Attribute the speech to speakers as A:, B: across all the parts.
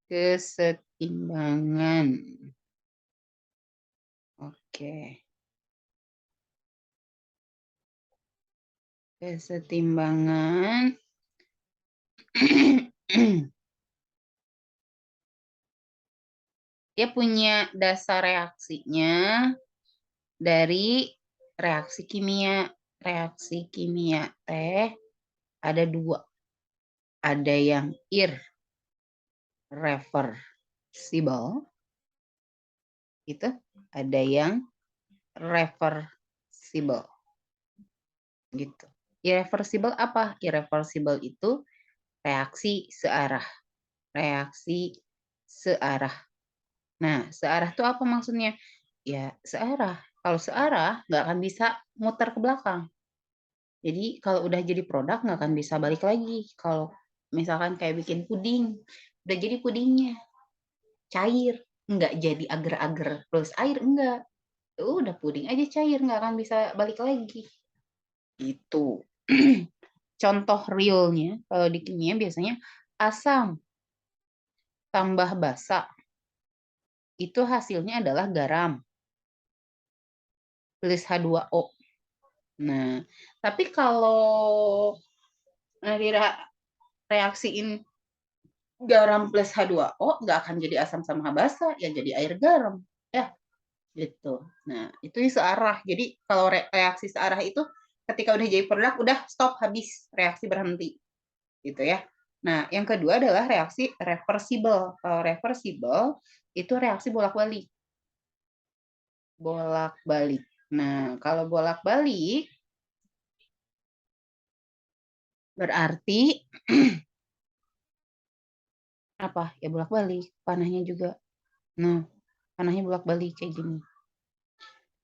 A: Kesetimbangan. Oke. Kesetimbangan. Dia punya dasar reaksinya dari reaksi kimia. Reaksi kimia teh ada dua. Ada yang irreversible. Itu ada yang reversible. Gitu. Irreversible apa? Irreversible itu reaksi searah. Reaksi searah. Nah, searah itu apa maksudnya? Ya, searah. Kalau searah, nggak akan bisa muter ke belakang. Jadi, kalau udah jadi produk, nggak akan bisa balik lagi. Kalau misalkan kayak bikin puding, udah jadi pudingnya, cair. Nggak jadi agar-agar plus air, enggak. Udah puding aja cair, nggak akan bisa balik lagi. Itu. Contoh realnya, kalau di kimia biasanya asam tambah basa. Itu hasilnya adalah garam plus H2O. Nah, tapi kalau reaksiin garam plus H2O, nggak akan jadi asam sama basa, ya jadi air garam. Ya, gitu. Nah, itu searah. Jadi, kalau reaksi searah itu, ketika udah jadi produk, udah stop, habis. Reaksi berhenti. Gitu ya. Nah, yang kedua adalah reaksi reversible. Kalau reversible, itu reaksi bolak-balik. Bolak-balik. Nah, kalau bolak-balik, berarti apa? Ya bolak-balik, panahnya juga. Nah, panahnya bolak-balik kayak gini.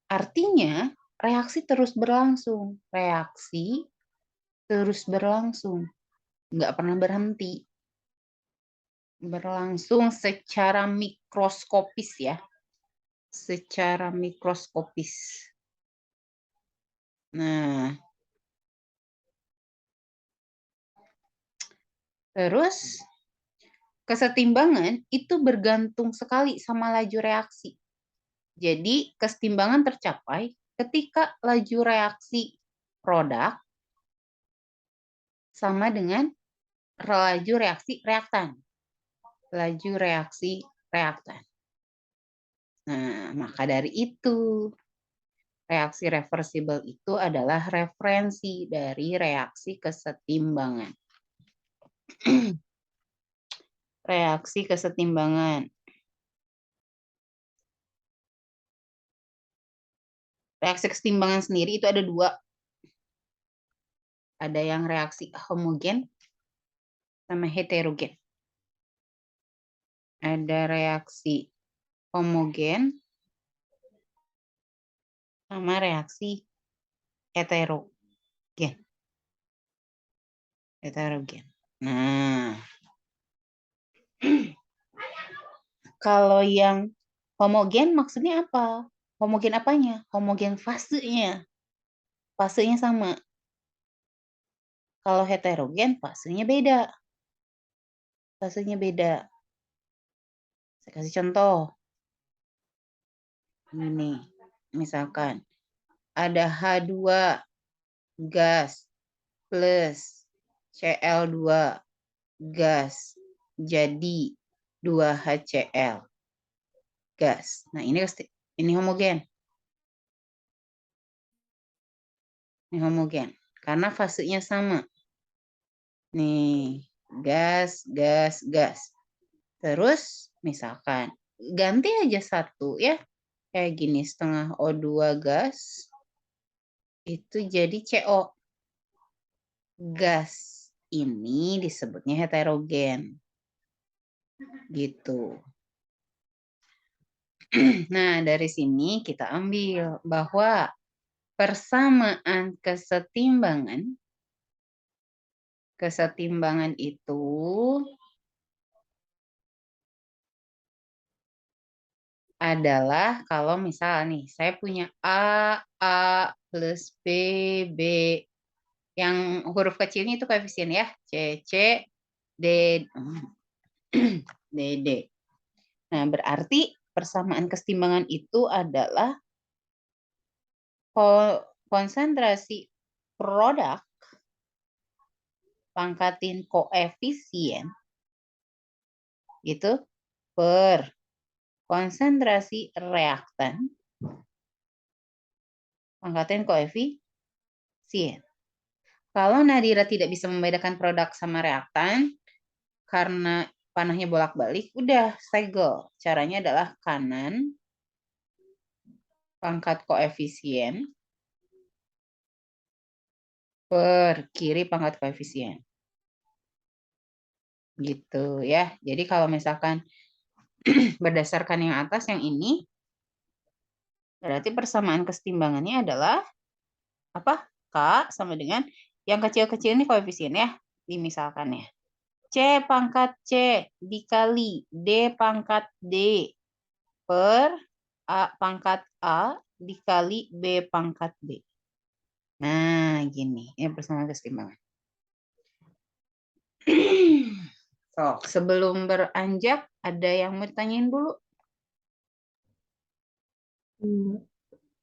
A: Artinya reaksi terus berlangsung. Reaksi terus berlangsung. Nggak pernah berhenti. Berlangsung secara mikroskopis ya. Secara mikroskopis. Nah, terus kesetimbangan itu bergantung sekali sama laju reaksi. Jadi, kesetimbangan tercapai ketika laju reaksi produk sama dengan laju reaksi reaktan. Laju reaksi reaktan. Nah, maka dari itu, reaksi reversible itu adalah referensi dari reaksi kesetimbangan. Reaksi kesetimbangan. Reaksi kesetimbangan sendiri itu ada dua. Ada yang reaksi homogen sama heterogen. Ada reaksi homogen sama reaksi heterogen. Heterogen. Nah, kalau yang homogen maksudnya apa? Homogen apanya? Homogen fasenya. Fasenya sama. Kalau heterogen fasenya beda. Fasenya beda. Saya kasih contoh. Ini, misalkan ada H2 gas plus Cl2 gas jadi 2HCl gas. Nah, ini homogen. Ini homogen karena fasenya sama. Nih, gas, gas, gas. Terus misalkan ganti aja satu ya. Kayak gini, setengah O2 gas itu jadi CO. Gas ini disebutnya heterogen. Gitu. Nah, dari sini kita ambil bahwa persamaan kesetimbangan itu adalah kalau misal nih, saya punya A plus B. Yang huruf kecilnya itu koefisien ya, C DD. Nah, berarti persamaan kesetimbangan itu adalah konsentrasi produk pangkatin koefisien itu per konsentrasi reaktan pangkatin koefisien. Kalau Nadira tidak bisa membedakan produk sama reaktan karena panahnya bolak-balik, udah segel. Caranya adalah kanan pangkat koefisien per kiri pangkat koefisien. Gitu ya. Jadi kalau misalkan berdasarkan yang atas yang ini, berarti persamaan kesetimbangannya adalah apa? K sama dengan yang kecil-kecil ini koefisien ya. Dimisalkan ya. C pangkat C dikali D pangkat D per A pangkat A dikali B pangkat B. Nah, gini. Ini persamaan kesetimbangan. So, sebelum beranjak, ada yang mau tanyain dulu?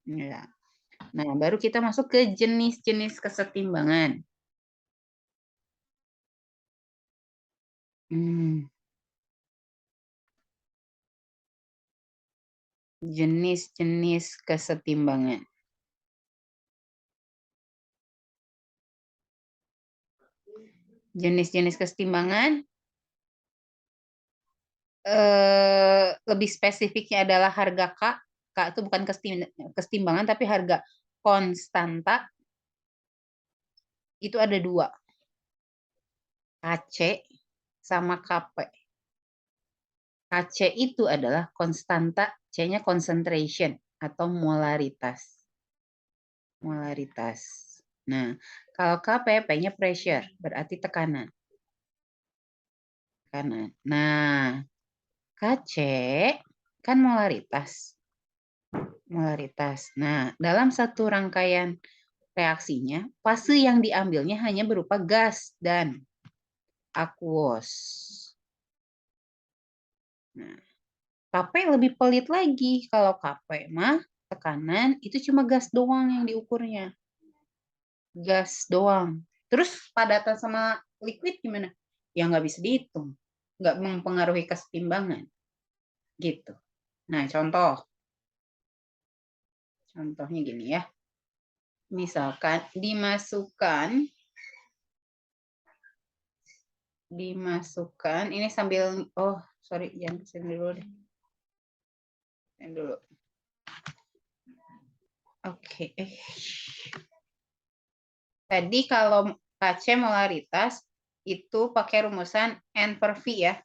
A: Ya. Nah, baru kita masuk ke jenis-jenis kesetimbangan. Jenis-jenis kesetimbangan. Jenis-jenis kesetimbangan lebih spesifiknya adalah harga K. K itu bukan kesetimbangan tapi harga konstanta. Itu ada dua. KC sama KP. KC itu adalah konstanta, C-nya concentration atau molaritas. Molaritas. Nah, kalau KP, P-nya pressure, berarti tekanan. Tekanan. Nah, KC kan molaritas. Molaritas. Nah, dalam satu rangkaian reaksinya, fase yang diambilnya hanya berupa gas dan aquos. Nah, KP lebih pelit lagi. Kalau KP mah tekanan itu cuma gas doang yang diukurnya. Gas doang. Terus padatan sama liquid gimana? Ya nggak bisa dihitung. Nggak mempengaruhi kesetimbangan. Gitu. Nah, contoh. Contohnya gini ya. Misalkan dimasukkan ini sambil sorry jangan kesini dulu deh. Yang dulu. Oke. Tadi kalau KC molaritas itu pakai rumusan N per V ya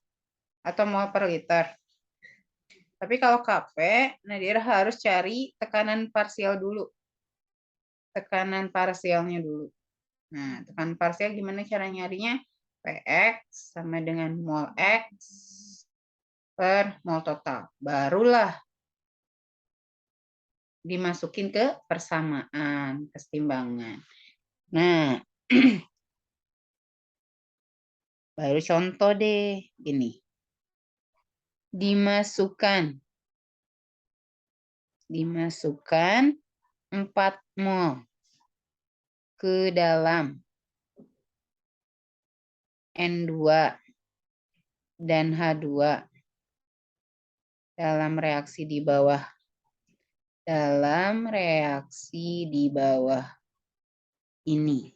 A: atau mol per liter. Tapi kalau KP, Nadira harus cari tekanan parsial dulu. Tekanan parsialnya dulu. Nah, tekanan parsial gimana cara nyarinya? Px sama dengan mol X per mol total. Barulah dimasukin ke persamaan kesetimbangan. Nah, baru contoh deh ini. Dimasukkan 4 mol ke dalam N2 dan H2 dalam reaksi di bawah. Dalam reaksi di bawah ini.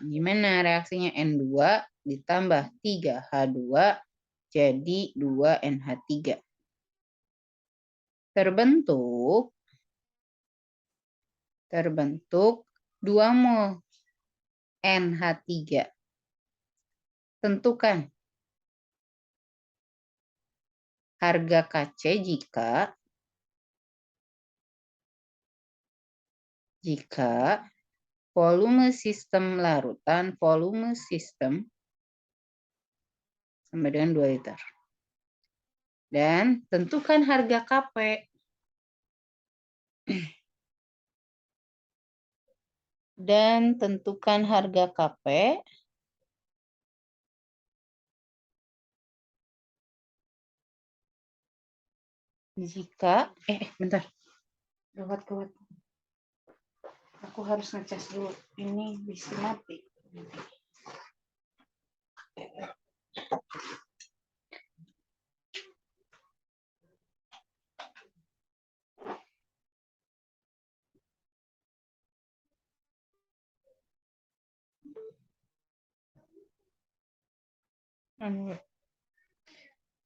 A: Gimana reaksinya? N2 ditambah 3H2 jadi 2NH3. Terbentuk 2 mol NH3. Tentukan harga KC jika volume sistem larutan, volume sistem sama dengan 2 liter. Dan tentukan harga KP. Dan tentukan harga KP jika bentar. Gawat. Aku harus ngecas dulu. Ini bisa mati.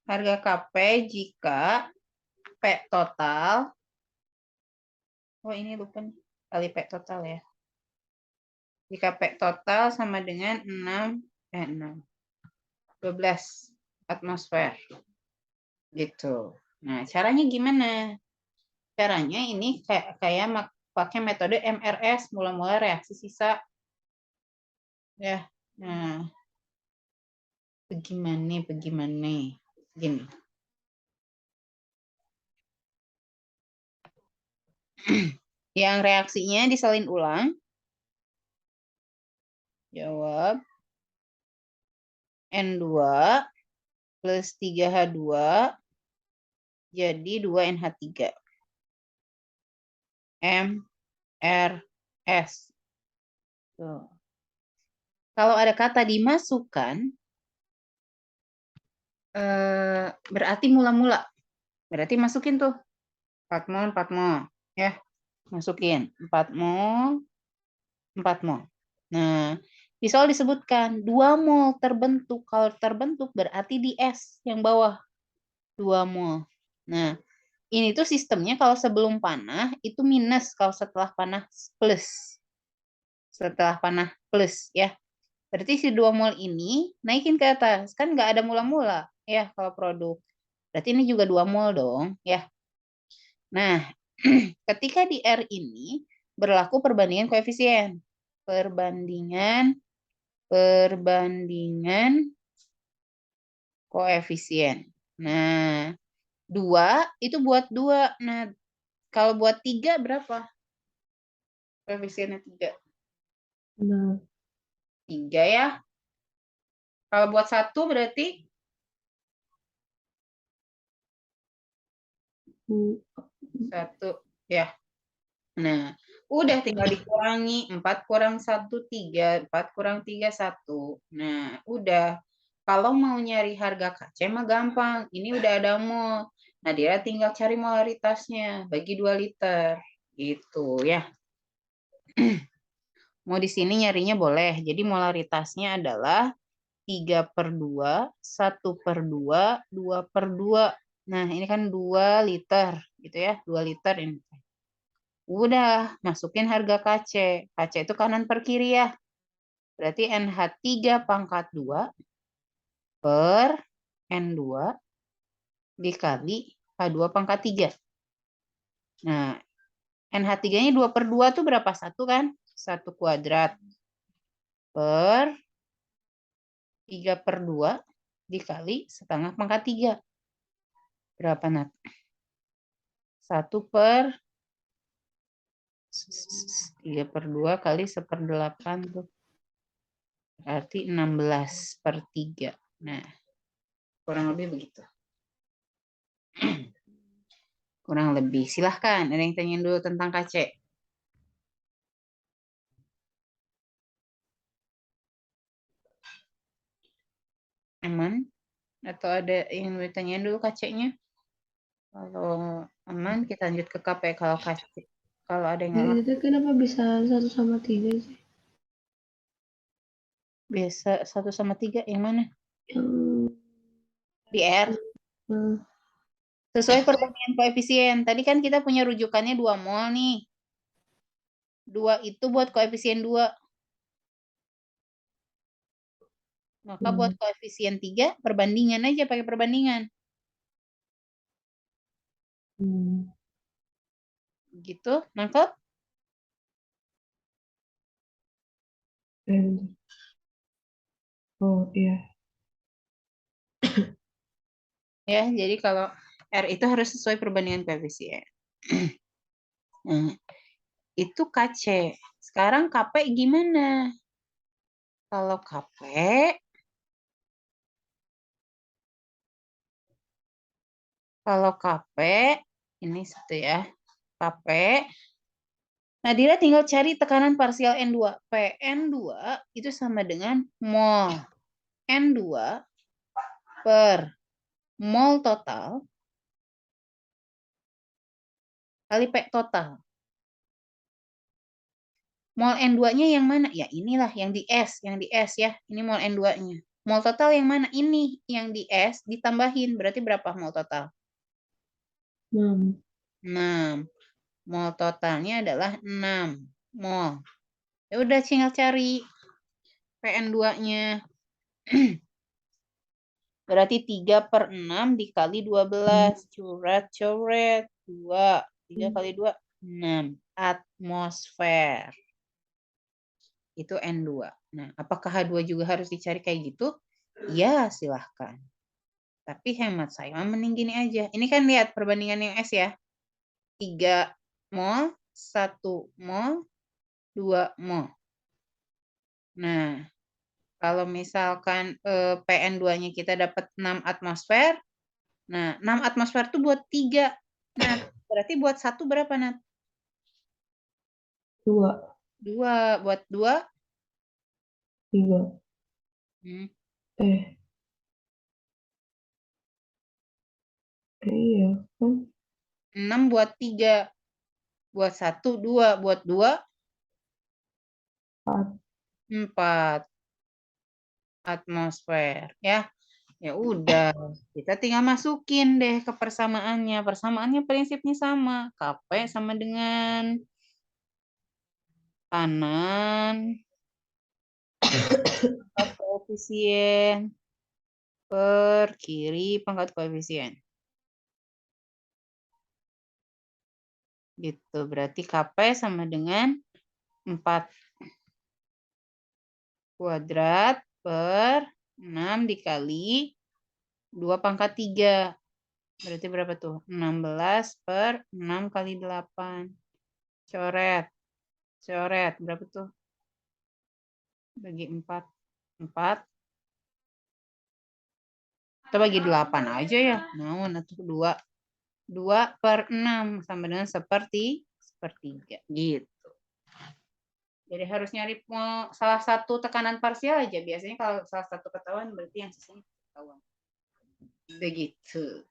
A: Harga KP jika P total. Oh, ini lupa nih. Kali P total ya. Jika P total sama dengan 12 atmosfer. Gitu. Nah, caranya gimana? Caranya ini kayak pakai metode MRS, mula-mula reaksi sisa. Ya. Nah, bagaimana? Gini. Yang reaksinya disalin ulang. Jawab. N2 plus 3H2 jadi 2NH3. MRS. Tuh. Kalau ada kata dimasukkan, berarti mula-mula. Berarti masukin tuh. 4 mol. Ya, masukin. 4 mol. Nah, di soal disebutkan 2 mol terbentuk. Kalau terbentuk berarti di S yang bawah. 2 mol. Nah, ini tuh sistemnya kalau sebelum panah itu minus, kalau setelah panah plus. Setelah panah plus ya. Berarti si 2 mol ini naikin ke atas. Kan nggak ada mula-mula ya kalau produk. Berarti ini juga 2 mol dong ya. Nah, ketika di R ini berlaku perbandingan koefisien. Perbandingan koefisien. Nah, 2 itu buat 2. Nah, kalau buat 3 berapa? Koefisiennya 3. 3 ya. Kalau buat 1 berarti 1 ya. Nah, udah tinggal dikurangi. 4 kurang 1, 3. 4 kurang 3, 1. Nah, udah. Kalau mau nyari harga KC mah gampang. Ini udah ada mol. Nah, dia tinggal cari molaritasnya. Bagi 2 liter. Gitu ya. Mau di sini nyarinya boleh. Jadi molaritasnya adalah 3/2, 1/2, 2/2. Nah, ini kan 2 liter. Gitu ya. 2 liter ini. Udah, masukin harga KC. KC itu kanan per kiri ya. Berarti NH3 pangkat 2 per N2 dikali H2 pangkat 3. Nah, NH3-nya 2/2 tuh berapa? 1 kan? 1 kuadrat per 3/2 dikali setengah pangkat 3. Berapa, Nat? 3/2 kali 1/8 tuh. Berarti 16/3. Nah, kurang lebih begitu. Kurang lebih. Silahkan, ada yang tanyain dulu tentang KC. Aman? Atau ada yang mau tanyain dulu KC-nya? Kalau aman, kita lanjut ke KP. Kalau KC. Kalau ada yang nggak
B: Itu kenapa bisa 1/3 sih?
A: biasa 1/3 yang mana?
B: Yang
A: Di R. Sesuai perbandingan koefisien. Tadi kan kita punya rujukannya 2 mol nih. 2 itu buat koefisien 2. Maka buat koefisien 3, perbandingan aja, pakai perbandingan. Gitu, nangkep?
B: Oh iya.
A: Ya, jadi kalau R itu harus sesuai perbandingan koefisien. Nah, itu KC. Sekarang KP gimana? Kalau KP, ini satu ya, KP. Nadira tinggal cari tekanan parsial N2. PN2 itu sama dengan mol N2 per mol total kali P total. Mol N2-nya yang mana? Ya inilah yang di S ya. Ini mol N2-nya. Mol total yang mana? Ini yang di S ditambahin. Berarti berapa mol total?
B: 6.
A: 6. Mol totalnya adalah 6 mol. Ya udah tinggal cari PN2-nya. Berarti 3/6 dikali 12. Coret. 2. 3 kali 2, 6. Atmosfer. Itu N2. Nah, apakah H2 juga harus dicari kayak gitu? Ya, silahkan. Tapi hemat saya mending gini aja. Ini kan lihat perbandingan yang S ya. 3 mol, 1 mol, 2 mol. Nah, kalau misalkan PN2-nya kita dapat 6 atmosfer. Nah, 6 atmosfer itu buat 3. Nah, berarti buat 1 berapa, Nat?
B: 2.
A: 2. Buat 2?
B: 3.
A: Hmm.
B: Iya kan.
A: 6 buat 3. Buat 1, 2. Buat 2? 4 atmosfer. Ya. Ya udah. Kita tinggal masukin deh ke persamaannya. Persamaannya prinsipnya sama. Kp sama dengan kanan pangkat koefisien per kiri pangkat koefisien. Gitu. Berarti Kp sama dengan 4 kuadrat per 6 dikali 2 pangkat 3. Berarti berapa tuh? 16 per 6 kali 8. Coret. Berapa tuh? Bagi 4. 4. Kita bagi 8 aja ya. Nah, tuh 2. 2/6 sama dengan sepertiga. Gitu. Jadi harus nyari salah satu tekanan parsial aja. Biasanya kalau salah satu ketahuan berarti yang sisanya ketahuan. Begitu.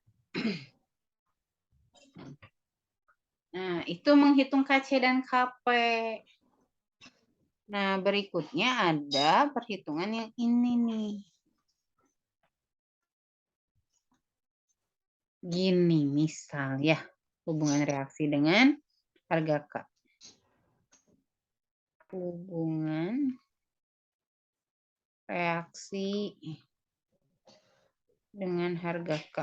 A: Nah, itu menghitung KC dan KP. Nah, berikutnya ada perhitungan yang ini nih. Gini misal ya, hubungan reaksi dengan harga K. Hubungan reaksi dengan harga K.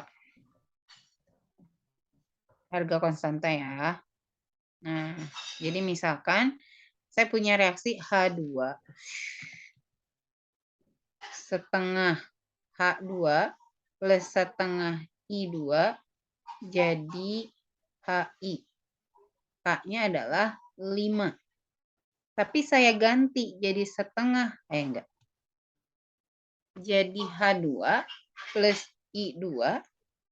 A: Harga konstanta ya. Nah, jadi misalkan saya punya reaksi H2 setengah H2 plus setengah I2 jadi HI. K-nya adalah 5. Tapi saya ganti jadi setengah. Enggak. Jadi H2 plus I2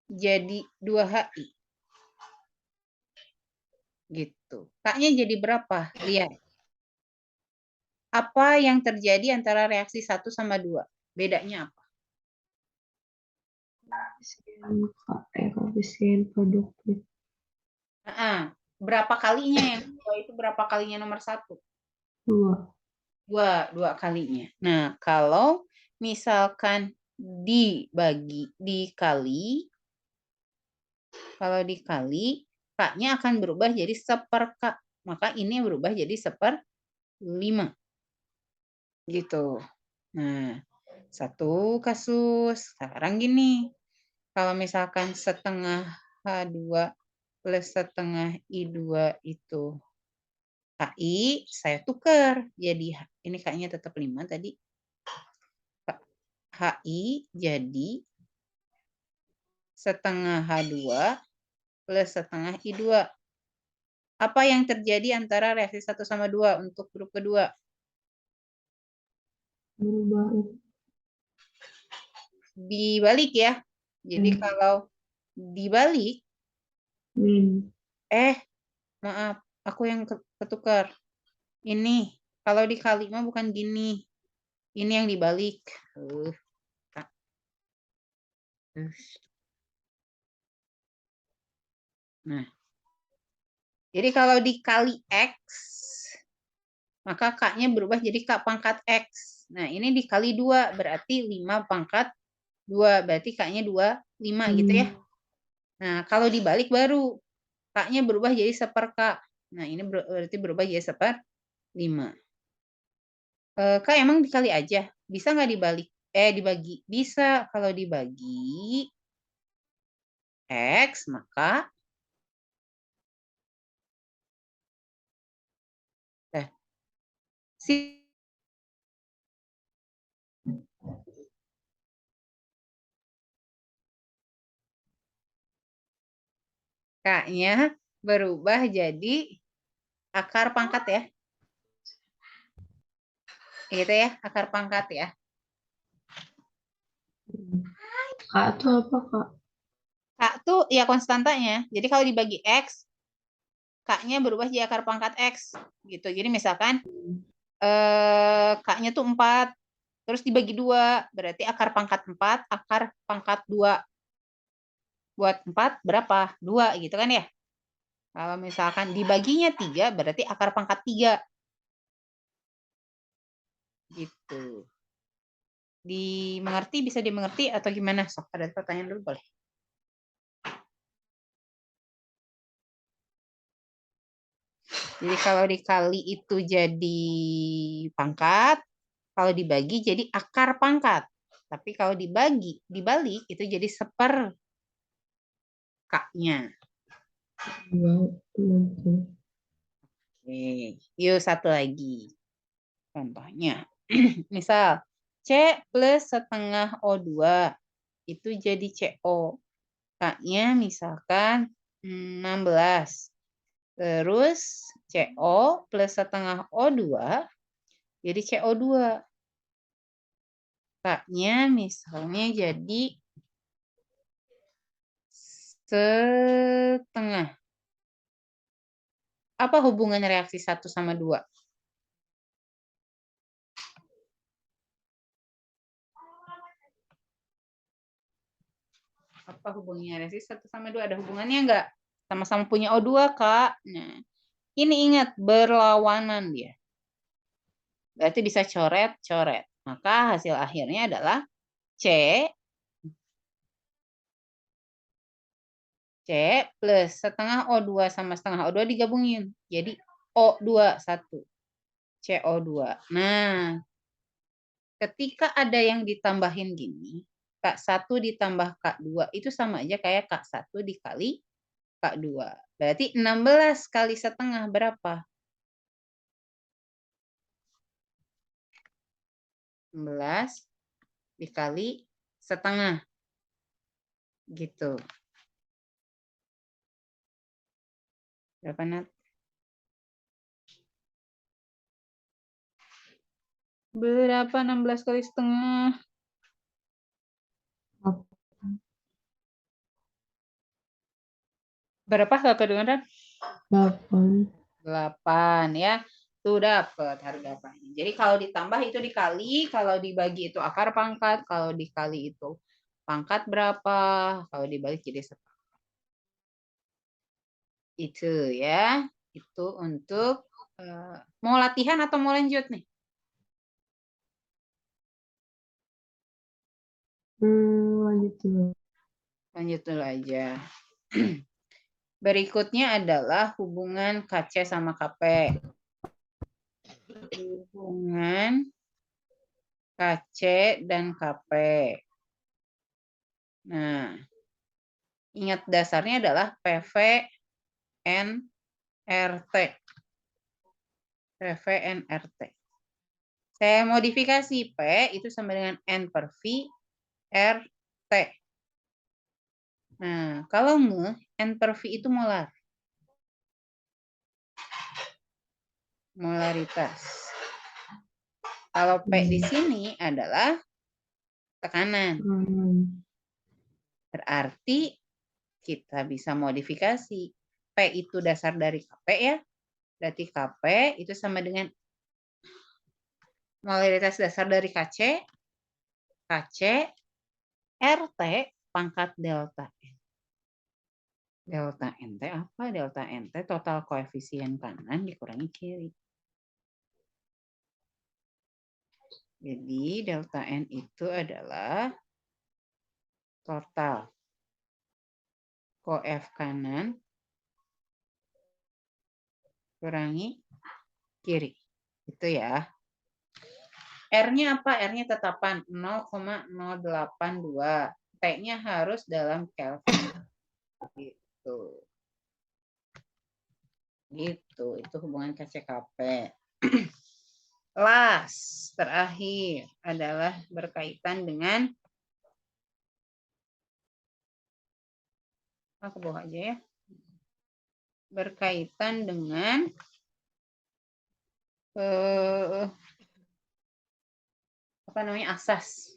A: jadi 2HI. Gitu. K-nya jadi berapa? Lihat. Apa yang terjadi antara reaksi 1 sama 2? Bedanya apa?
B: Koefisien produktif.
A: Berapa kalinya yang kedua itu berapa kalinya nomor 1?
B: 2.
A: 2 kalinya. Nah, kalau misalkan dikali, kalau dikali, K-nya akan berubah jadi 1/K. Maka ini berubah jadi 1/5. Gitu. Nah, satu kasus. Sekarang gini. Kalau misalkan setengah H2 plus setengah I2 itu KI, saya tukar. Jadi ini K-nya tetap 5 tadi. HI jadi setengah H2 plus setengah I2. Apa yang terjadi antara reaksi 1 sama 2 untuk grup kedua?
B: Berubah itu.
A: Dibalik ya. Jadi kalau dibalik,
B: Min.
A: maaf, aku yang ketukar. Ini, kalau dikali mah bukan gini. Ini yang dibalik. Nah, jadi kalau dikali X, maka K-nya berubah jadi K pangkat X. Nah, ini dikali 2, berarti 5 pangkat 2. Berarti K-nya 5 gitu ya. Nah, kalau dibalik baru K-nya berubah jadi 1/K. Nah, ini berarti berubah jadi 1/5. K emang dikali aja? Bisa nggak dibalik? Dibagi? Bisa. Kalau dibagi X, maka si K-nya berubah jadi akar pangkat ya. Gitu ya, akar pangkat ya.
B: Kak itu apa, Kak?
A: K tuh ya konstantanya. Jadi kalau dibagi X, K-nya berubah jadi akar pangkat X. Gitu. Jadi misalkan K-nya tuh 4. Terus dibagi 2. Berarti akar pangkat 4, akar pangkat 2. Buat 4 berapa? 2 gitu kan ya. Kalau misalkan dibaginya 3, berarti akar pangkat 3. Gitu. Dimengerti, bisa dimengerti atau gimana? Sok, ada pertanyaan dulu boleh. Jadi kalau dikali itu jadi pangkat, kalau dibagi jadi akar pangkat. Tapi kalau dibalik itu jadi 1/K-nya. Oke, yuk satu lagi. Contohnya, misal C plus setengah O2 itu jadi CO. K-nya misalkan 16. Terus CO plus setengah O2 jadi CO2. K-nya misalnya jadi setengah. Apa hubungan reaksi 1 sama 2? Apa hubungannya reaksi 1 sama 2? Ada hubungannya enggak? Sama-sama punya O2, Kak. Nah, ini ingat berlawanan dia. Berarti bisa coret-coret. Maka hasil akhirnya adalah C plus setengah O2 sama setengah O2 digabungin. Jadi O2 1. CO2. Nah, ketika ada yang ditambahin gini, K1 ditambah K2 itu sama aja kayak K1 dikali K2. Berarti 16 kali setengah berapa? 16 dikali setengah. Gitu. Berapa, Nat? Berapa 16 kali setengah? Berapa kalau kedengeran?
B: 8.
A: 8 ya. Tuh dapat harga P-nya. Jadi kalau ditambah itu dikali, kalau dibagi itu akar pangkat, kalau dikali itu pangkat berapa, kalau dibalik jadi 1. Itu ya. Itu untuk mau latihan atau mau lanjut nih?
B: Lanjut dulu.
A: Lanjut dulu aja. Berikutnya adalah hubungan KC sama KP. Hubungan KC dan KP. Nah, ingat dasarnya adalah PV NRT. PV NRT. Saya modifikasi P itu sama dengan N per V RT. Nah, kalau N per V itu molar. molaritas. Kalau P di sini adalah tekanan. Berarti kita bisa modifikasi. P itu dasar dari Kp ya. Berarti Kp itu sama dengan molaritas dasar dari Kc. Kc RT pangkat delta N. Delta NT apa? Delta NT total koefisien kanan dikurangi kiri. Jadi delta N itu adalah total koef kanan kurangi kiri. Itu ya. R-nya apa? R-nya tetapan 0,082. T-nya harus dalam Kelvin. Gitu. Gitu. Itu hubungan KCKP. Last, terakhir adalah berkaitan dengan aku bawa aja ya. Berkaitan dengan apa namanya? Asas.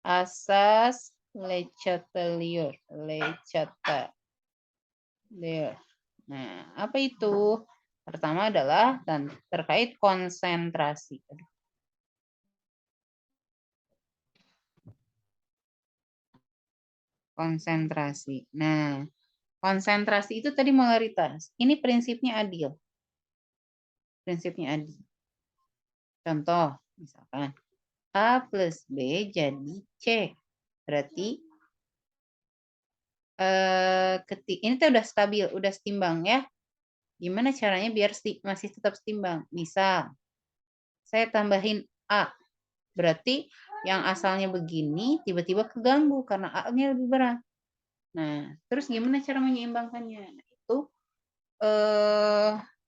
A: Asas Le Chatelier. Nah, apa itu? Pertama adalah terkait konsentrasi. Konsentrasi. Nah, konsentrasi itu tadi molaritas. Ini prinsipnya adil. Prinsipnya adil. Contoh, misalkan A plus B jadi C. Berarti ini tuh udah stabil, udah setimbang ya. Gimana caranya biar masih tetap setimbang? Misal, saya tambahin A. Berarti yang asalnya begini tiba-tiba keganggu karena A-nya lebih berat. Nah, terus gimana cara menyeimbangkannya? Nah, itu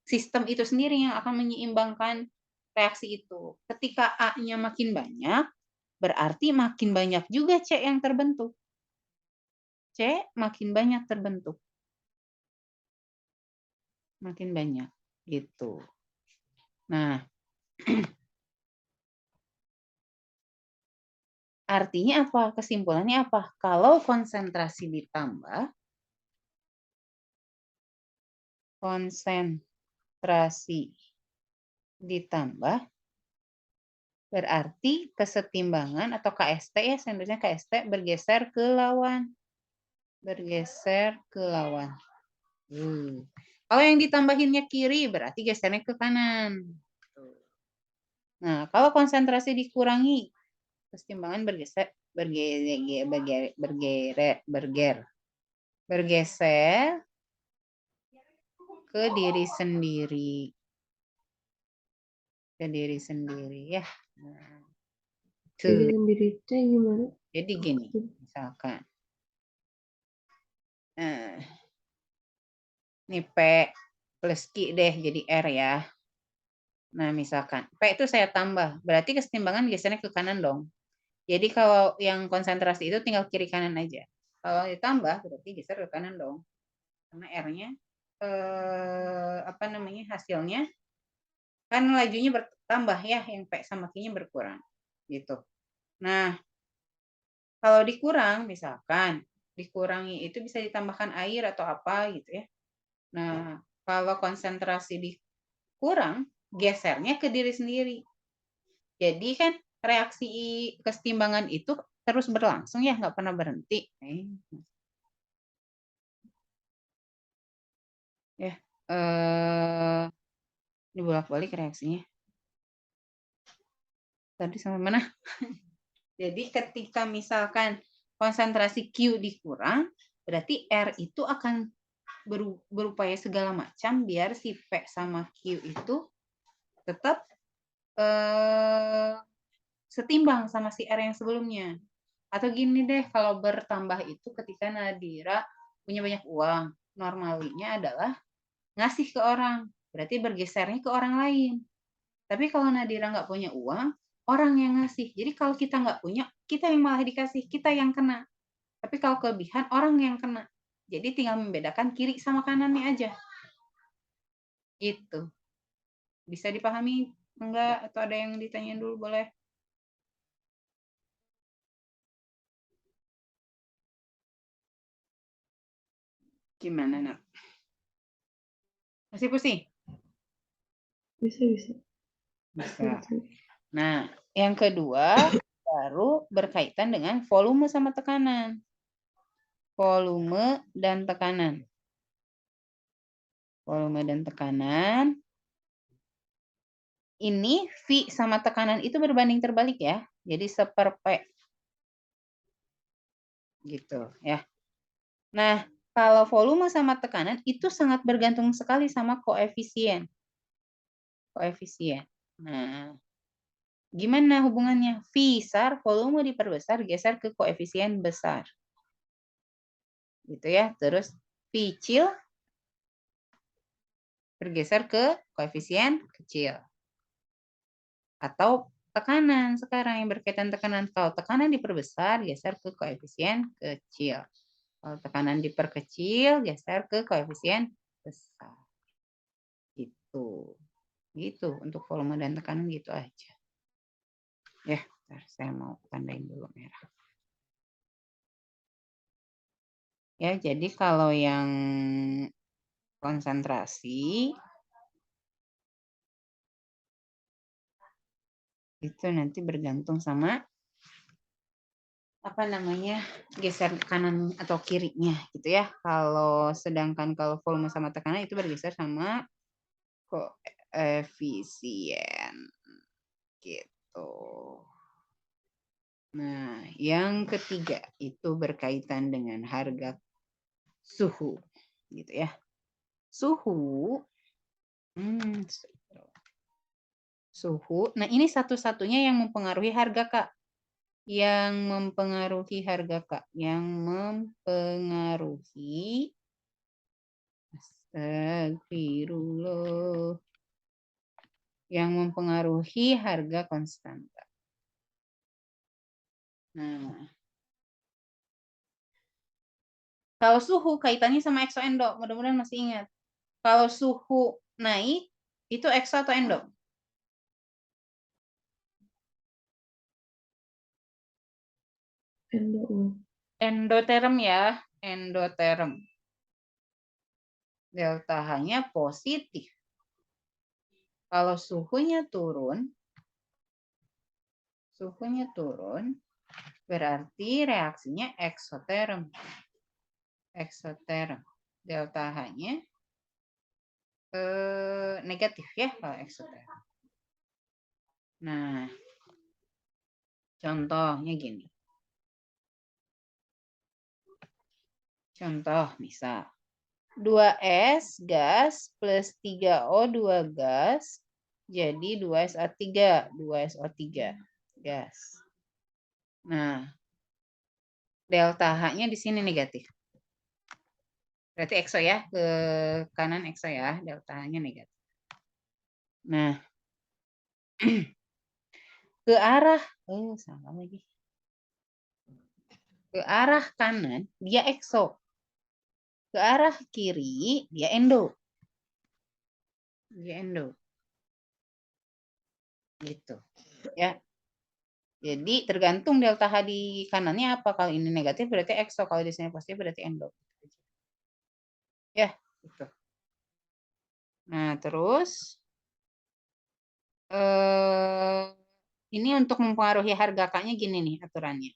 A: sistem itu sendiri yang akan menyeimbangkan reaksi itu. Ketika A-nya makin banyak, berarti makin banyak juga C yang terbentuk. C makin banyak terbentuk. Makin banyak. Gitu. Nah, artinya apa? Kesimpulannya apa? Kalau konsentrasi ditambah, berarti kesetimbangan atau KST ya, sebenarnya KST bergeser ke lawan. Bergeser ke lawan. Kalau yang ditambahinnya kiri, berarti gesernya ke kanan. Nah, kalau konsentrasi dikurangi, kesetimbangan bergeser ke diri sendiri. Ke diri sendiri ya. Nah,
B: diri sendiri itu gimana?
A: Jadi gini, misalkan. Ini P plus Q deh jadi R ya. Nah, misalkan P itu saya tambah, berarti kesetimbangan gesernya ke kanan dong. Jadi kalau yang konsentrasi itu tinggal kiri kanan aja. Kalau ditambah berarti geser ke kanan dong. Karena R-nya hasilnya kan lajunya bertambah ya, yang P sama Q-nya berkurang. Gitu. Nah, kalau dikurang misalkan dikurangi itu bisa ditambahkan air atau apa gitu ya. Nah, kalau konsentrasi dikurang, gesernya ke diri sendiri. Jadi kan reaksi kesetimbangan itu terus berlangsung ya, nggak pernah berhenti. Ya, ini bolak-balik reaksinya. Tadi sampai mana? Jadi ketika misalkan konsentrasi Q dikurang, berarti R itu akan berupaya segala macam biar si P sama Q itu tetap setimbang sama si R yang sebelumnya. Atau gini deh, kalau bertambah itu ketika Nadira punya banyak uang, normalinya adalah ngasih ke orang, berarti bergesernya ke orang lain. Tapi kalau Nadira nggak punya uang, orang yang ngasih. Jadi kalau kita nggak punya, kita yang malah dikasih, kita yang kena. Tapi kalau kelebihan, orang yang kena. Jadi tinggal membedakan kiri sama kanannya aja. Gitu. Bisa dipahami enggak? Atau ada yang ditanyain dulu boleh? Gimana, Nak? Masih pusing?
B: Bisa, bisa.
A: Bisa.
B: Ngerti.
A: Nah, yang kedua baru berkaitan dengan volume sama tekanan. Volume dan tekanan. Volume dan tekanan. Ini V sama tekanan itu berbanding terbalik ya. Jadi seper P. Gitu ya. Nah, kalau volume sama tekanan itu sangat bergantung sekali sama koefisien. Koefisien. Nah, gimana hubungannya? V besar, volume diperbesar, geser ke koefisien besar. Gitu ya. Terus V kecil bergeser ke koefisien kecil. Atau tekanan sekarang yang berkaitan tekanan. Kalau tekanan diperbesar, geser ke koefisien kecil. Kalau tekanan diperkecil, geser ke koefisien besar. Gitu. Gitu untuk volume dan tekanan gitu aja. Ya, saya mau tandain dulu merah. Ya, jadi kalau yang konsentrasi itu nanti bergantung sama apa namanya geser kanan atau kirinya gitu ya. Sedangkan kalau volume sama tekanan itu bergeser sama koefisien gitu. Nah, yang ketiga itu berkaitan dengan harga suhu gitu ya. Suhu suhu. Nah, ini satu-satunya yang mempengaruhi harga, Kak. Yang mempengaruhi harga, Kak. Yang mempengaruhi astagfirullah. Yang mempengaruhi harga konstanta. Nah, kalau suhu kaitannya sama exo endo, mudah-mudahan masih ingat. Kalau suhu naik, itu exo atau endo?
B: Endo.
A: Endoterm ya, endoterm. Delta H-nya positif. Kalau suhunya turun, berarti reaksinya eksoterm. Eksoterm. Delta H-nya negatif ya kalau eksoterm. Nah, contohnya gini. Contoh misal 2S gas plus 3O2 gas jadi 2SO3, 2SO3 gas. Nah, delta H-nya di sini negatif. Berarti exo ya, ke kanan exo ya, delta H-nya negatif. Nah, ke arah, salah lagi. Ke arah kanan dia exo. Ke arah kiri dia endo. Dia endo. Gitu. Ya. Jadi tergantung delta H di kanannya apa. Kalau ini negatif berarti exo, kalau di sini positif berarti endo. Ya, gitu. Nah, terus ini untuk mempengaruhi harga K-nya gini nih aturannya.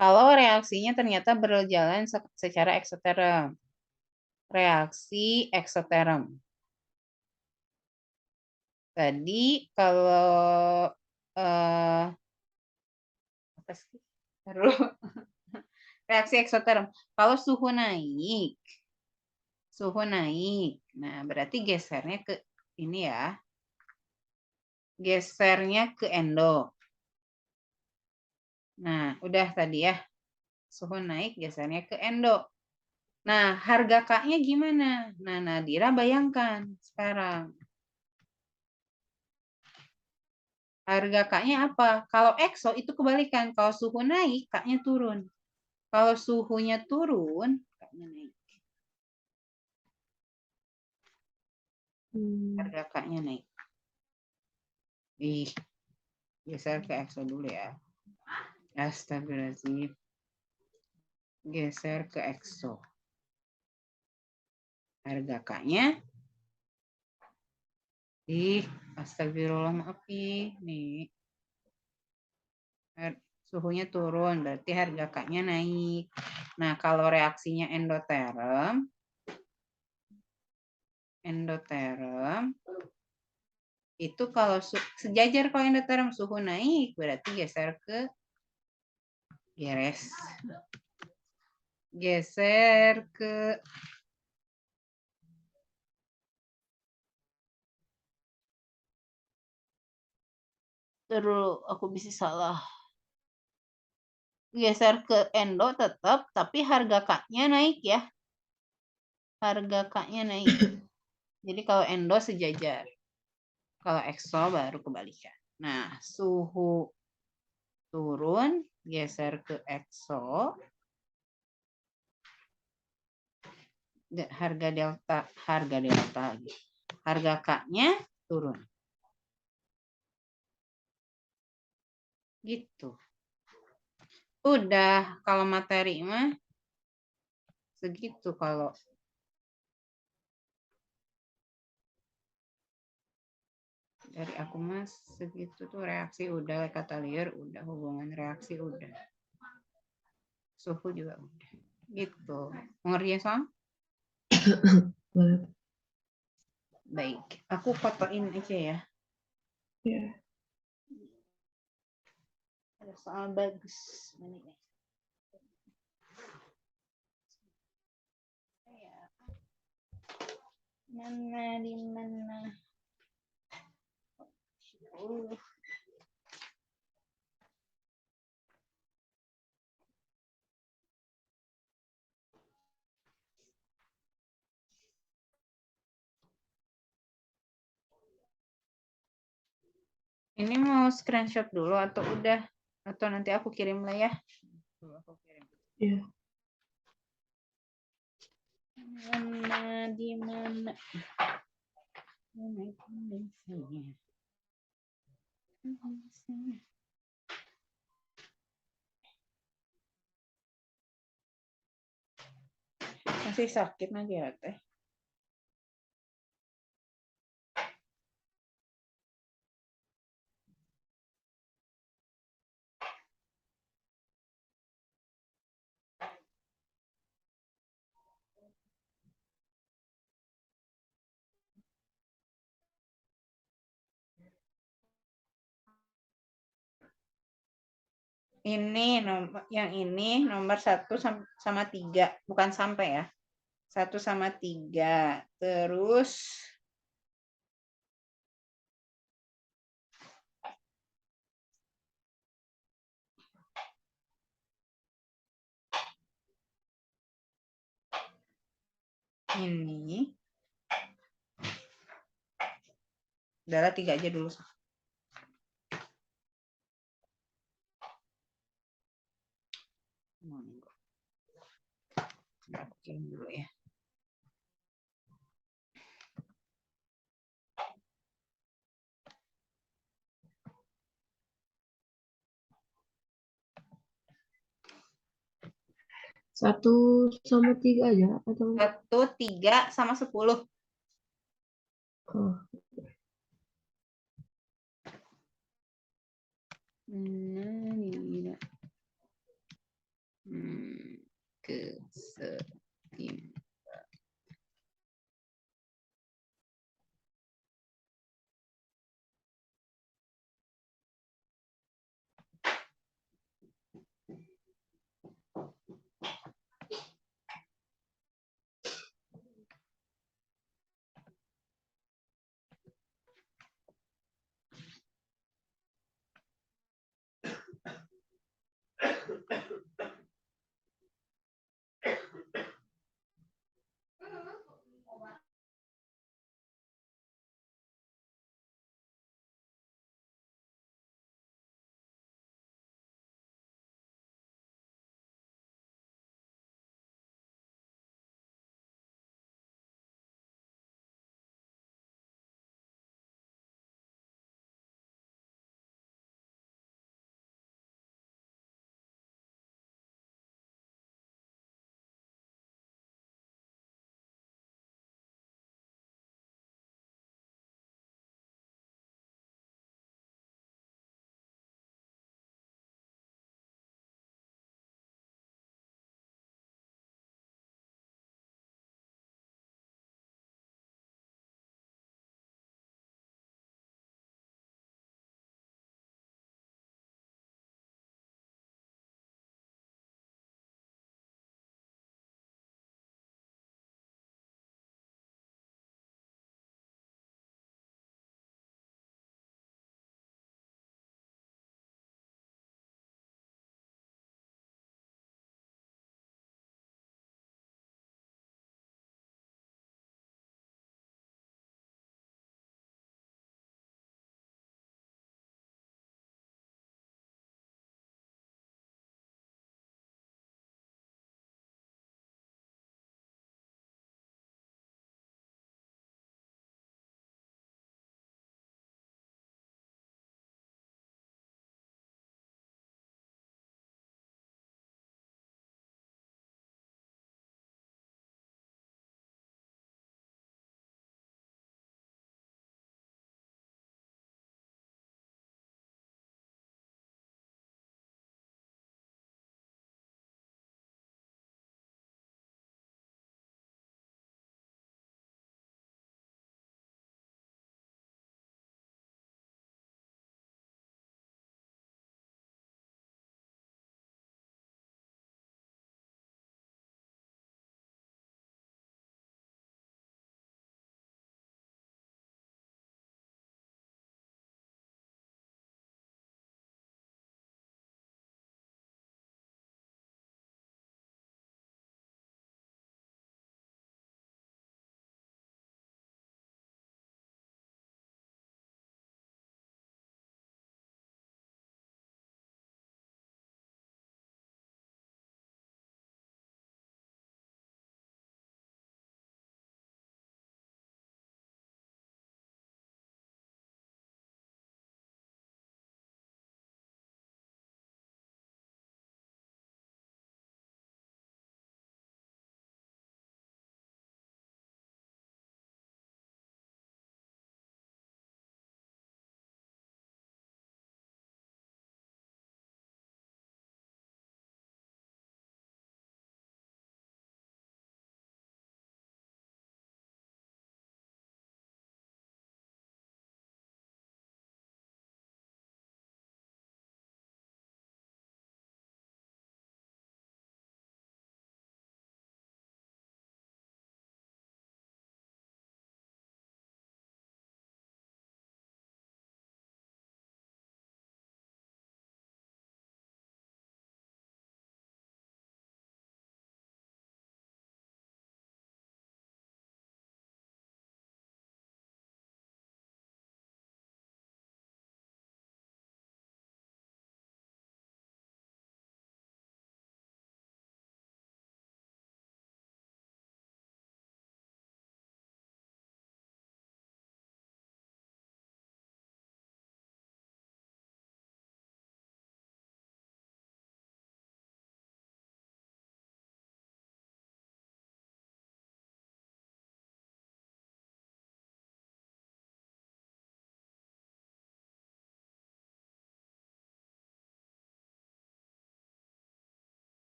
A: Kalau reaksinya ternyata berjalan secara eksoterm. Reaksi eksoterm. Tadi kalau apa sih? Reaksi eksoterm. Kalau suhu naik. Nah, berarti gesernya ke ini ya. Gesernya ke endo. Nah, udah tadi ya. Suhu naik, gesernya ke endo. Nah, harga K-nya gimana? Nah, Nadira bayangkan sekarang. Harga K-nya apa? Kalau EXO itu kebalikan. Kalau suhu naik, K-nya turun. Kalau suhunya turun, K-nya naik. Harga K-nya naik. Ih, geser ke EXO dulu ya. Astagfirullahaladzim. Geser ke EXO. Harga K-nya. Ih, astagfirullah, maaf nih. Suhunya turun, berarti harga K-nya naik. Nah, kalau reaksinya endoterm itu kalau sejajar, kalau endoterm suhu naik, berarti geser ke geser ke terus aku bisa salah. Geser ke endo tetap, tapi harga K-nya naik ya. Harga K-nya naik. Jadi kalau endo sejajar. Kalau exo baru kebalikan. Nah, suhu turun, geser ke exo. Harga delta lagi. Harga K-nya turun. Gitu. Udah, kalau materi mah segitu. Kalau dari aku mas segitu tuh, reaksi udah, kata liar udah, hubungan reaksi udah, suhu juga udah. Gitu. Mengerti soal? Baik, aku fotoin aja ya.
B: Iya.
A: Ada soal bagus. Mana ya? Mana di mana? Ini mau screenshot dulu atau udah? Atau nanti aku kirim lah ya. Aku kirim.
B: Iya.
A: Mana di mana? Mana masih sakit aja ya teh. Ini nomor yang ini nomor 1 sama 3, bukan sampai ya. 1 sama 3. Terus ini adalah 3 aja dulu. Aku kirim dulu ya.
B: Satu sama 3 aja atau
A: 1, 3 sama 10.
B: oh,
A: Keseimbangan.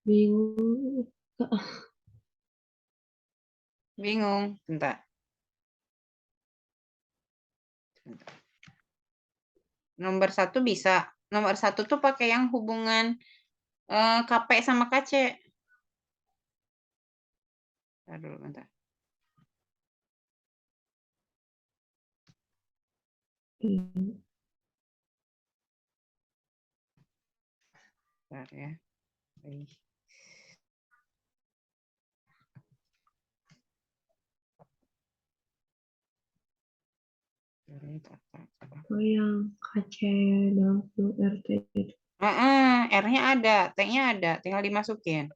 B: Bingung.
A: Bingung? Bentar. Nomor 1 bisa. Nomor 1 tuh pakai yang hubungan KP sama KC. Bentar dulu, bentar. Bentar ya.
B: Oh, yang KC dalam full RT itu.
A: R-nya ada, T-nya ada, tinggal dimasukin.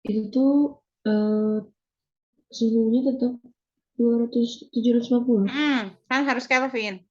B: Itu tuh suhunya tetap 750.
A: Kan harus Kelvin.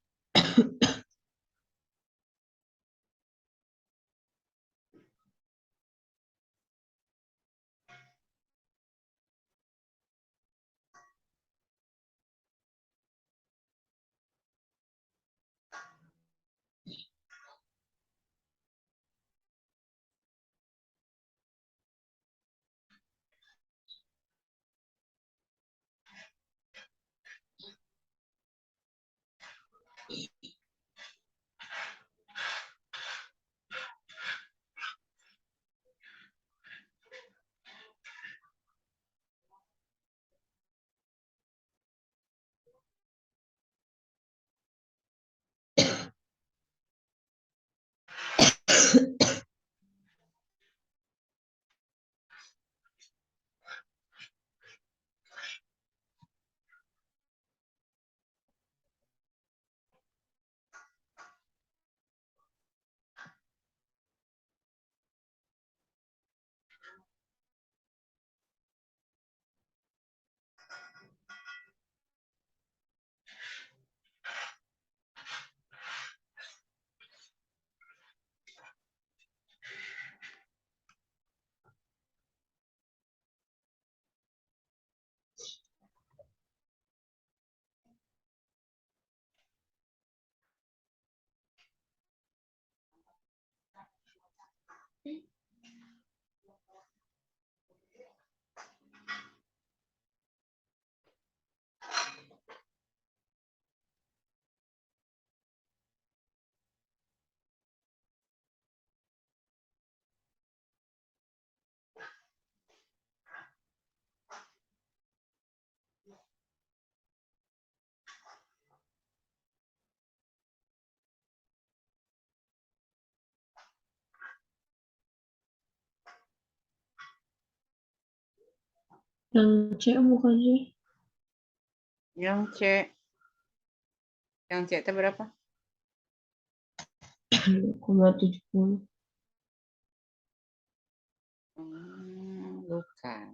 B: Yang C bukan sih?
A: Yang C. Yang C itu berapa?
B: 0,70.
A: Bukan.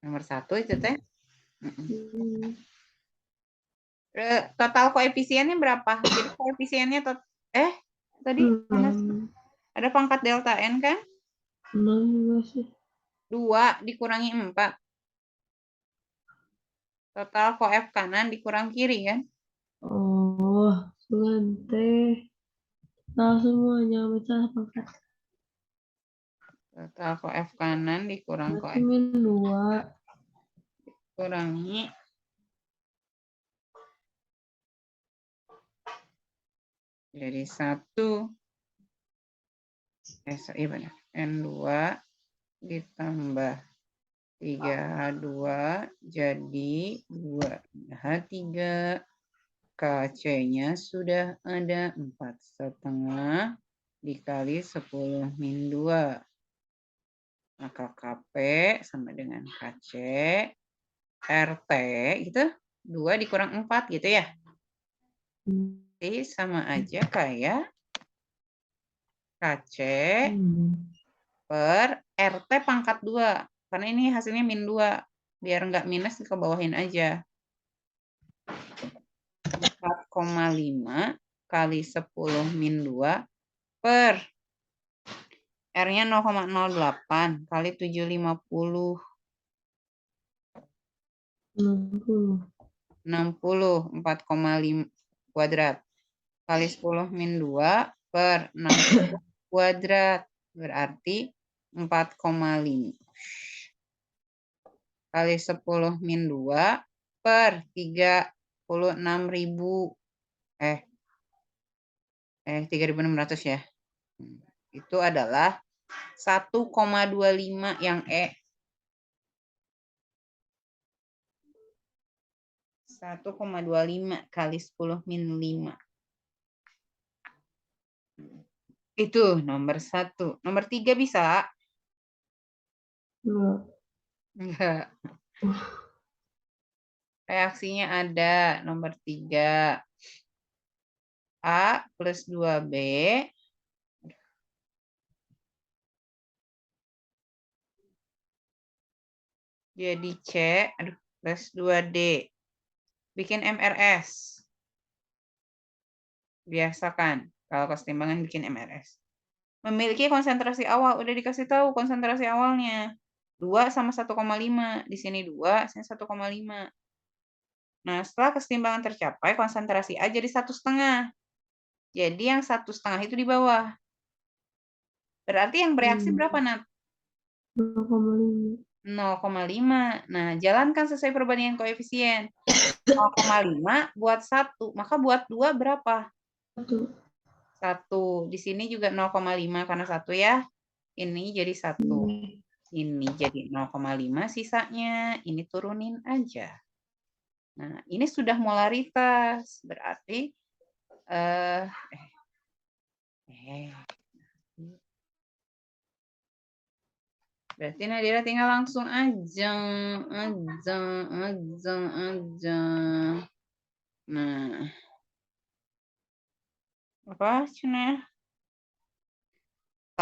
A: Nomor 1 itu teh. Total koefisiennya berapa? Jadi koefisiennya tadi ada pangkat delta N kan?
B: 6 juga sih.
A: 2 dikurangi 4. Total koef kanan dikurang kiri kan?
B: Oh, teh. Tahu semuanya pecah pangkat.
A: Total koef kanan dikurang
B: Berarti
A: koef
B: min 2.
A: kurangi jadi 1 iya benar. N2 ditambah 3H2 jadi 2H3. KC-nya sudah ada 4,5 dikali 10 min 2. Maka KP sama dengan KC, RT gitu, 2 dikurang 4 gitu ya. Jadi sama aja kayak KC per RT pangkat 2. Karena ini hasilnya min 2. Biar nggak minus dikebawahin aja. 4,5 kali 10 min 2 per R-nya 0,08 kali 750. 60, 4,5 kuadrat. Kali 10 min 2 per 60 kuadrat. Berarti 4,5. Kali 10 min 2 per 36.000. 3.600 ya. Itu adalah 1,25 yang E. 1,25 kali 10 min 5. Itu nomor 1. Nomor 3 bisa? Enggak. Reaksinya ada nomor 3. A plus 2B jadi C plus 2D. Bikin MRS. Biasakan kalau kesetimbangan bikin MRS. Memiliki konsentrasi awal. Udah dikasih tahu konsentrasi awalnya. 2 sama 1,5. Di sini 2, sini 1,5. Nah, setelah kesetimbangan tercapai, konsentrasi A jadi 1,5. Jadi yang 1,5 itu di bawah. Berarti yang bereaksi berapa, Nat?
B: 0,5.
A: 0,5. Nah, jalankan sesuai perbandingan koefisien. 0,5 buat 1. Maka buat 2 berapa? 1. Di sini juga 0,5 karena 1 ya. Ini jadi 1. Ini jadi 0,5 sisanya. Ini turunin aja. Nah, ini sudah molaritas. Berarti berarti Nadira tinggal langsung aja. Nah. Apa cina? K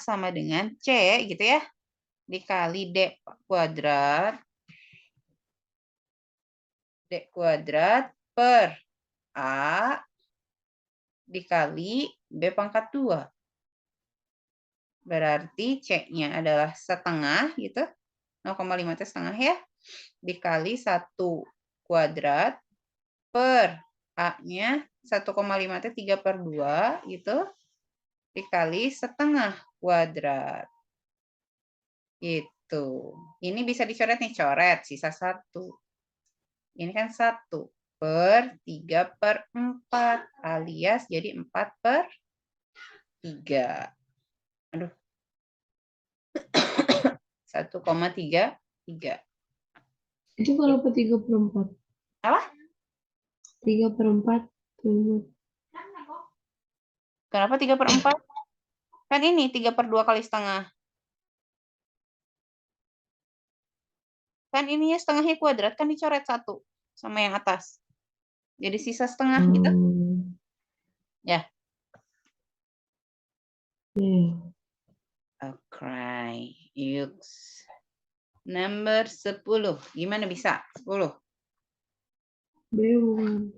A: sama dengan C gitu ya. Dikali D kuadrat. D kuadrat per A dikali B pangkat 2. Berarti C-nya adalah setengah gitu. 0,5 itu setengah ya. Dikali 1 kuadrat per A-nya 1,5 itu 3/2 gitu. Dikali setengah kuadrat. Gitu. Ini bisa dicoret nih, coret. Sisa 1. Ini kan 1 per 3/4 alias jadi 4/3. Aduh. 1,33.
B: Itu kalau 3/4.
A: Apa?
B: 3/4.
A: Kenapa 3/4? Kan ini 3/2 kali setengah. Kan ininya setengahnya kuadrat, kan dicoret 1 sama yang atas. Jadi sisa setengah gitu. Ya. Okay. Yuk. Nomor 10. Gimana bisa? 10.
B: Bukan.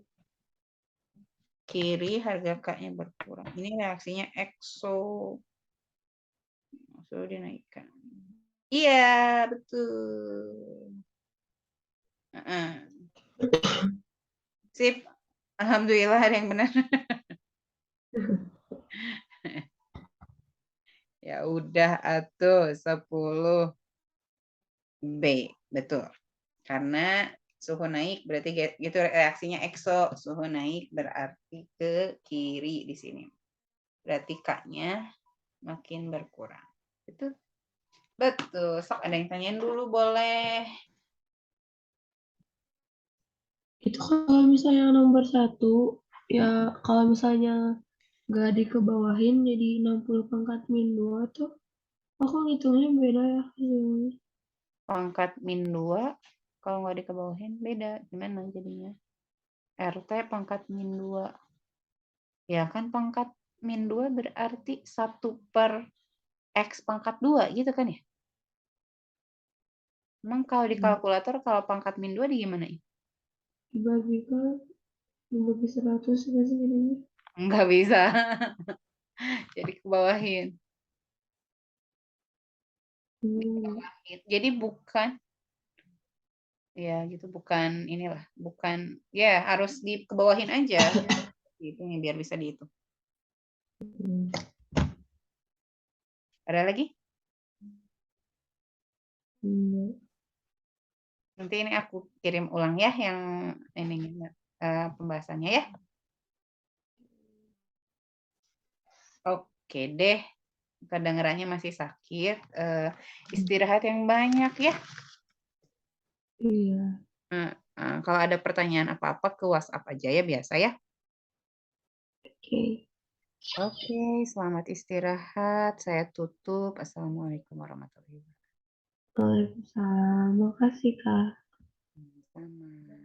A: Kiri harga K-nya berkurang. Ini reaksinya exo. So dinaikkan. Iya, betul. Sip. Alhamdulillah ada yang benar. Ya udah atuh 10B. Betul. Karena suhu naik berarti gitu reaksinya exo. Suhu naik berarti ke kiri di sini. Berarti K-nya makin berkurang. Betul. Betul. Sok ada yang tanyain dulu boleh.
B: Itu kalau misalnya nomor 1, ya kalau misalnya nggak dikebawahin jadi 60 pangkat min 2 tuh. Aku ngitungnya beda ya hasilnya.
A: Pangkat min 2, kalau nggak dikebawahin beda. Gimana jadinya? RT pangkat min 2. Ya kan pangkat min 2 berarti 1 per X pangkat 2 gitu kan ya? Emang kalau di kalkulator kalau pangkat min 2 di gimana ya?
B: Dibagikan, dibagi 100 nggak sih jadinya?
A: Nggak bisa. Jadi kebawahin.
B: Hmm.
A: Jadi bukan, ya gitu, bukan inilah, bukan, ya harus dikebawahin aja. Gitu biar bisa dihitung.
B: Hmm.
A: Ada lagi?
B: Hmm.
A: Nanti ini aku kirim ulang ya yang ini pembahasannya ya. Oke deh, kedengarannya masih sakit. Istirahat yang banyak ya.
B: Iya.
A: Kalau ada pertanyaan apa-apa ke WhatsApp aja ya biasa ya.
B: Oke.
A: Oke, selamat istirahat. Saya tutup. Assalamualaikum warahmatullahi wabarakatuh.
B: Waalaikumsalam. Makasih, Kak.
A: Sama.